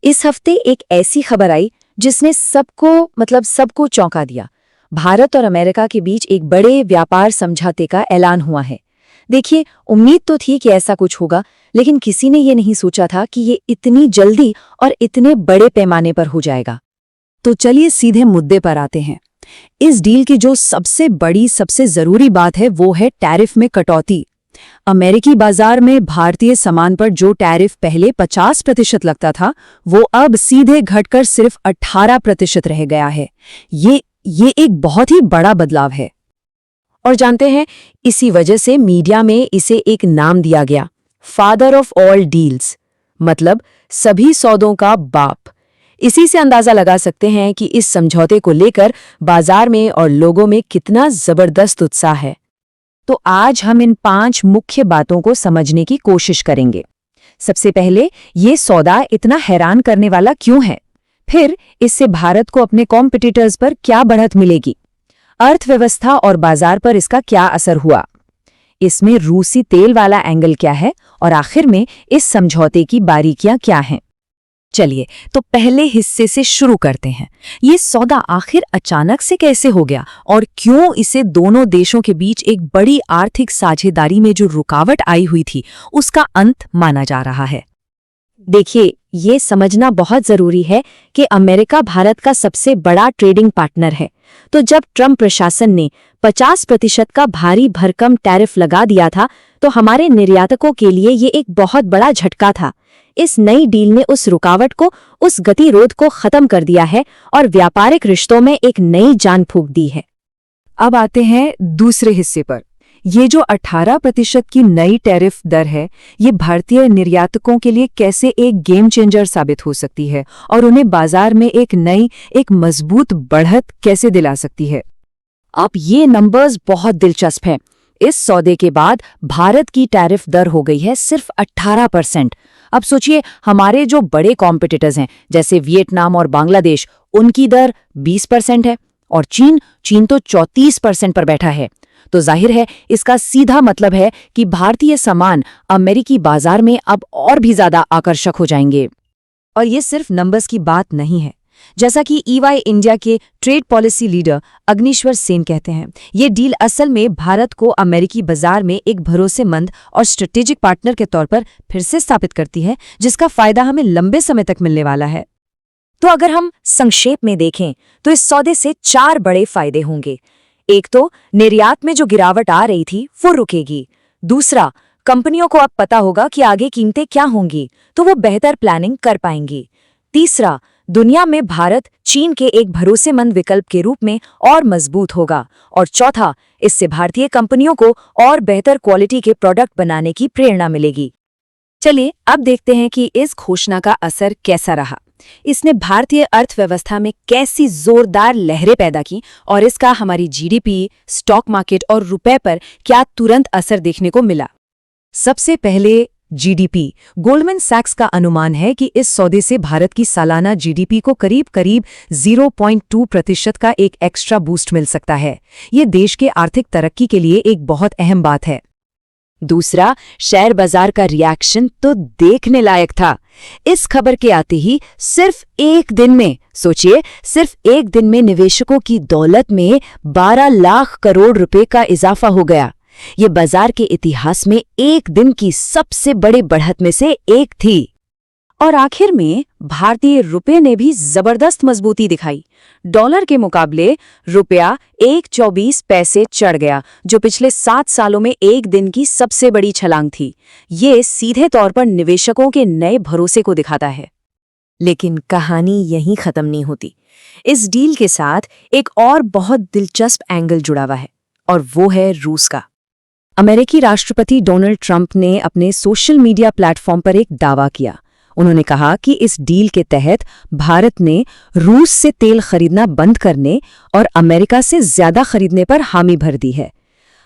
इस हफ्ते एक ऐसी खबर आई जिसने सबको चौंका दिया। भारत और अमेरिका के बीच एक बड़े व्यापार समझौते का ऐलान हुआ है। देखिए, उम्मीद तो थी कि ऐसा कुछ होगा, लेकिन किसी ने ये नहीं सोचा था कि ये इतनी जल्दी और इतने बड़े पैमाने पर हो जाएगा। तो चलिए सीधे मुद्दे पर आते हैं। इस डील की जो सबसे बड़ी, सबसे जरूरी बात है वो है टैरिफ में कटौती। अमेरिकी बाजार में भारतीय सामान पर जो टैरिफ पहले 50% लगता था, वो अब सीधे घटकर सिर्फ 18% रह गया है। ये एक बहुत ही बड़ा बदलाव है। और जानते हैं, इसी वजह से मीडिया में इसे एक नाम दिया गया, फादर ऑफ ऑल डील्स, मतलब सभी सौदों का बाप। इसी से अंदाजा लगा सकते हैं कि इस समझौते को लेकर बाजार में और लोगों में कितना जबरदस्त उत्साह है। तो आज हम इन 5 मुख्य बातों को समझने की कोशिश करेंगे। सबसे पहले, ये सौदा इतना हैरान करने वाला क्यों है? फिर इससे भारत को अपने कॉम्पिटिटर्स पर क्या बढ़त मिलेगी? अर्थव्यवस्था और बाजार पर इसका क्या असर हुआ? इसमें रूसी तेल वाला एंगल क्या है? और आखिर में इस समझौते की बारीकियां क्या हैं? चलिए, तो पहले हिस्से से शुरू करते हैं। ये सौदा आखिर अचानक से कैसे हो गया और क्यों इसे दोनों देशों के बीच एक बड़ी आर्थिक साझेदारी में जो रुकावट आई हुई थी, उसका अंत माना जा रहा है? देखिए, ये समझना बहुत जरूरी है कि अमेरिका भारत का सबसे बड़ा ट्रेडिंग पार्टनर है। तो जब ट्रंप प्रशासन ने 50% का भारी भरकम टैरिफ लगा दिया था, तो हमारे निर्यातकों के लिए ये एक बहुत बड़ा झटका था। इस नई डील ने उस रुकावट को, उस गतिरोध को खत्म कर दिया है और व्यापारिक रिश्तों में एक नई जान फूंक दी है। अब आते हैं दूसरे हिस्से पर। ये जो 18% की नई टैरिफ दर है, ये भारतीय निर्यातकों के लिए कैसे एक गेम चेंजर साबित हो सकती है और उन्हें बाजार में एक मजबूत बढ़त कैसे दिला सकती है? अब ये नंबर्स बहुत दिलचस्प हैं। इस सौदे के बाद भारत की टैरिफ दर हो गई है सिर्फ 18%। अब सोचिए, हमारे जो बड़े कॉम्पिटिटर्स हैं जैसे वियतनाम और बांग्लादेश, उनकी दर 20% है और चीन तो 34% पर बैठा है। तो जाहिर है, इसका सीधा मतलब है कि भारतीय सामान अमेरिकी बाजार में अब और भी ज्यादा आकर्षक हो जाएंगे। और ये सिर्फ नंबर्स की बात नहीं है। जैसा कि ईवाई इंडिया के trade policy leader Agnishwar Sen कहते हैं, ये डील असल में भारत को अमेरिकी बाजार में एक भरोसेमंद और स्ट्रेटेजिक पार्टनर के तौर पर फिर से स्थापित करती है, जिसका फायदा हमें लंबे समय तक मिलने वाला है। तो अगर हम संक्षेप में देखें तो इस सौदे से 4 बड़े फायदे होंगे। एक तो निर्यात में जो गिरावट आ रही थी वो रुकेगी। दूसरा, कंपनियों को अब पता होगा कि आगे कीमतें क्या होंगी, तो वो बेहतर प्लानिंग कर पाएंगी। तीसरा, दुनिया में भारत चीन के एक भरोसेमंद विकल्प के रूप में और मजबूत होगा। और चौथा, इससे भारतीय कंपनियों को और बेहतर क्वालिटी के प्रोडक्ट बनाने की प्रेरणा मिलेगी। चलिए, अब देखते हैं कि इस घोषणा का असर कैसा रहा। इसने भारतीय अर्थव्यवस्था में कैसी जोरदार लहरें पैदा की और इसका हमारी जीडीपी, स्टॉक मार्केट और रुपए पर क्या तुरंत असर देखने को मिला। सबसे पहले जीडीपी। गोल्डमैन सैक्स का अनुमान है कि इस सौदे से भारत की सालाना जीडीपी को करीब 0.2% का एक एक्स्ट्रा बूस्ट मिल सकता है। ये देश के आर्थिक तरक्की के लिए एक बहुत अहम बात है। दूसरा, शेयर बाजार का रिएक्शन तो देखने लायक था। इस खबर के आते ही सिर्फ एक दिन में निवेशकों की दौलत में 12 लाख करोड़ रुपए का इजाफा हो गया। ये बाजार के इतिहास में एक दिन की सबसे बड़ी बढ़त में से एक थी। और आखिर में भारतीय रुपए ने भी जबरदस्त मजबूती दिखाई। डॉलर के मुकाबले रुपया 1.24 पैसे चढ़ गया, जो पिछले 7 सालों में एक दिन की सबसे बड़ी छलांग थी। ये सीधे तौर पर निवेशकों के नए भरोसे को दिखाता है। लेकिन कहानी यहीं खत्म नहीं होती। इस डील के साथ एक और बहुत दिलचस्प एंगल जुड़ा हुआ है, और वो है रूस का। अमेरिकी राष्ट्रपति डोनाल्ड ट्रंप ने अपने सोशल मीडिया प्लेटफॉर्म पर एक दावा किया। उन्होंने कहा कि इस डील के तहत भारत ने रूस से तेल खरीदना बंद करने और अमेरिका से ज्यादा खरीदने पर हामी भर दी है।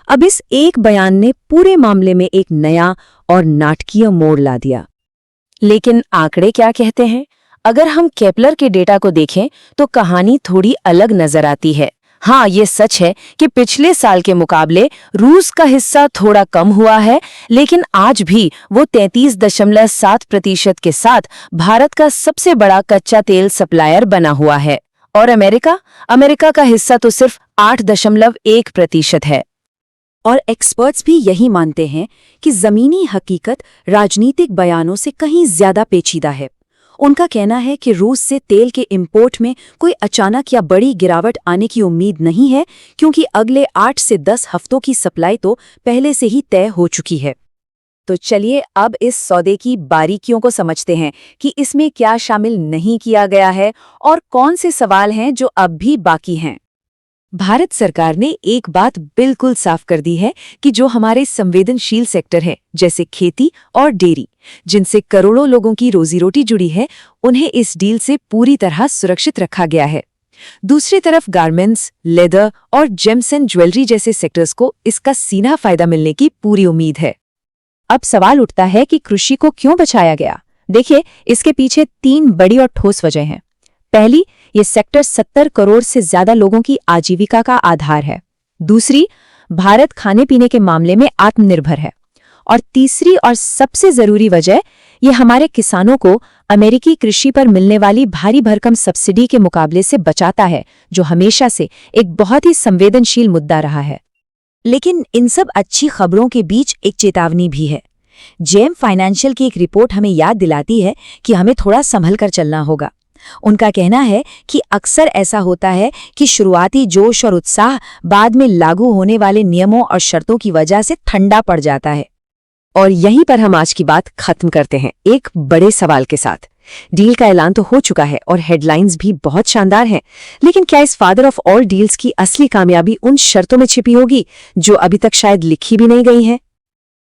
अब इस एक बयान ने पूरे मामले में एक नया और नाटकीय मोड़ ला दिया। लेकिन आंकड़े क्या कहते हैं? अगर हम केपलर के डेटा को देखें तो कहानी थोड़ी अलग नजर आती है। हाँ, ये सच है कि पिछले साल के मुकाबले रूस का हिस्सा थोड़ा कम हुआ है, लेकिन आज भी वो 33.7% के साथ भारत का सबसे बड़ा कच्चा तेल सप्लायर बना हुआ है। और अमेरिका का हिस्सा तो सिर्फ 8.1% है। और एक्सपर्ट्स भी यही मानते हैं कि जमीनी हकीकत राजनीतिक बयानों से कहीं ज्यादा पेचीदा है। उनका कहना है कि रूस से तेल के इंपोर्ट में कोई अचानक या बड़ी गिरावट आने की उम्मीद नहीं है, क्योंकि अगले 8 से 10 हफ्तों की सप्लाई तो पहले से ही तय हो चुकी है। तो चलिए अब इस सौदे की बारीकियों को समझते हैं कि इसमें क्या शामिल नहीं किया गया है और कौन से सवाल हैं जो अब भी बाकी हैं। भारत सरकार ने एक बात बिल्कुल साफ कर दी है कि जो हमारे संवेदनशील सेक्टर है, जैसे खेती और डेयरी, जिनसे करोड़ों लोगों की रोजी रोटी जुड़ी है, उन्हें इस डील से पूरी तरह सुरक्षित रखा गया है। दूसरी तरफ गारमेंट्स, लेदर और जेम्स एंड ज्वेलरी जैसे सेक्टर्स को इसका सीधा फायदा मिलने की पूरी उम्मीद है। अब सवाल उठता है कि कृषि को क्यों बचाया गया। देखिए, इसके पीछे 3 बड़ी और ठोस वजह हैं। पहली, ये सेक्टर 70 करोड़ से ज्यादा लोगों की आजीविका का आधार है। दूसरी, भारत खाने पीने के मामले में आत्मनिर्भर है। और तीसरी और सबसे जरूरी वजह, ये हमारे किसानों को अमेरिकी कृषि पर मिलने वाली भारी भरकम सब्सिडी के मुकाबले से बचाता है, जो हमेशा से एक बहुत ही संवेदनशील मुद्दा रहा है। लेकिन इन सब अच्छी खबरों के बीच एक चेतावनी भी है। जेम फाइनेंशियल की एक रिपोर्ट हमें याद दिलाती है कि हमें थोड़ा संभल कर चलना होगा। उनका कहना है कि अक्सर ऐसा होता है कि शुरुआती जोश और उत्साह बाद में लागू होने वाले नियमों और शर्तों की वजह से ठंडा पड़ जाता है। और यहीं पर हम आज की बात खत्म करते हैं एक बड़े सवाल के साथ। डील का ऐलान तो हो चुका है और हेडलाइंस भी बहुत शानदार हैं, लेकिन क्या इस फादर ऑफ ऑल डील्स की असली कामयाबी उन शर्तों में छिपी होगी जो अभी तक शायद लिखी भी नहीं गई हैं?